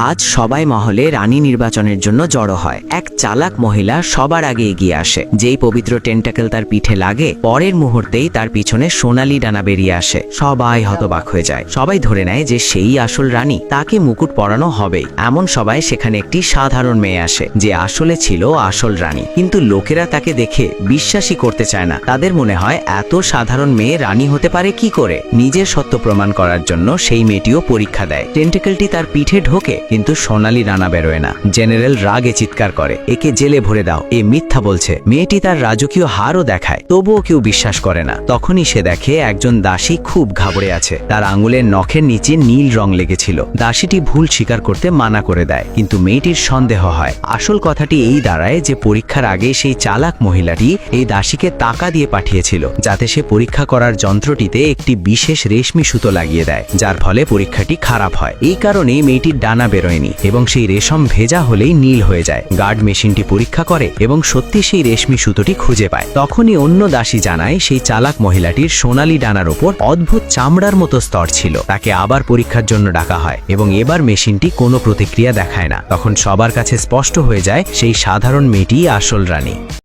আজ সবাই মহলে রানী নির্বাচনের জন্য জড়ো হয়। এক চালাক মহিলা সবার আগে এগিয়ে আসে। যেই পবিত্র টেন্টাকেল তার পিঠে লাগে, পরের মুহূর্তেই তার পিছনে সোনালি ডানা বেরিয়ে আসে। সবাই হতবাক হয়ে যায়। সবাই ধরে নেয় যে সেই আসল রানী, তাকে মুকুট পরানো হবেই। এমন সবাই সেখানে একটি সাধারণ মেয়ে আসে, যে আসলে ছিল আসল রানী। কিন্তু লোকেরা তাকে দেখে বিশ্বাসই করতে চায় না। তাদের মনে হয় এত সাধারণ মেয়ে রানী হতে পারে কি করে। নিজের সত্য প্রমাণ করার জন্য সেই মেয়েটিও পরীক্ষা দেয়। টেন্টাকেলটি তার পিঠে ঢোকে, কিন্তু সোনালি রানা বেরোয় না। জেনারেল রাগে চিৎকার করে, একে জেলে ভরে দাও, এ মিথ্যা বলছে। মেয়েটি তার রাজকীয় হারও দেখায়, তবুও কেউ বিশ্বাস করে না। তখনই সে দেখে একজন দাসী খুব ঘাবড়ে আছে। তার আঙুলের নখের নিচে নীল রং লেগেছিল। দাসীটি ভুল স্বীকার করতে মানা করে দেয়, কিন্তু মেয়েটির সন্দেহ হয়। আসল কথাটি এই দাঁড়ায় যে পরীক্ষার আগে সেই চালাক মহিলাটি এই দাসীকে টাকা দিয়ে পাঠিয়েছিল, যাতে সে পরীক্ষা করার যন্ত্রটিতে একটি বিশেষ রেশমি সুতো লাগিয়ে দেয়, যার ফলে পরীক্ষাটি খারাপ হয়। এই কারণেই মেয়েটির ডানা বেরোয়নি এবং সেই রেশম ভেজা হলেই নীল হয়ে যায়। গার্ড মেশিনটি পরীক্ষা করে এবং সত্যি সেই রেশমি সুতোটি খুঁজে পায়। তখনই অন্য দাসী জানায় সেই চালাক মহিলাটির সোনালি ডানার ওপর অদ্ভুত চামড়ার মতো স্তর ছিল। তাকে আবার পরীক্ষার জন্য ডাকা হয় এবং এবার মেশিনটি কোনো প্রতিক্রিয়া দেখায় না। তখন সবার কাছে স্পষ্ট হয়ে যায় সেই সাধারণ মেয়েটিই আসল রানী।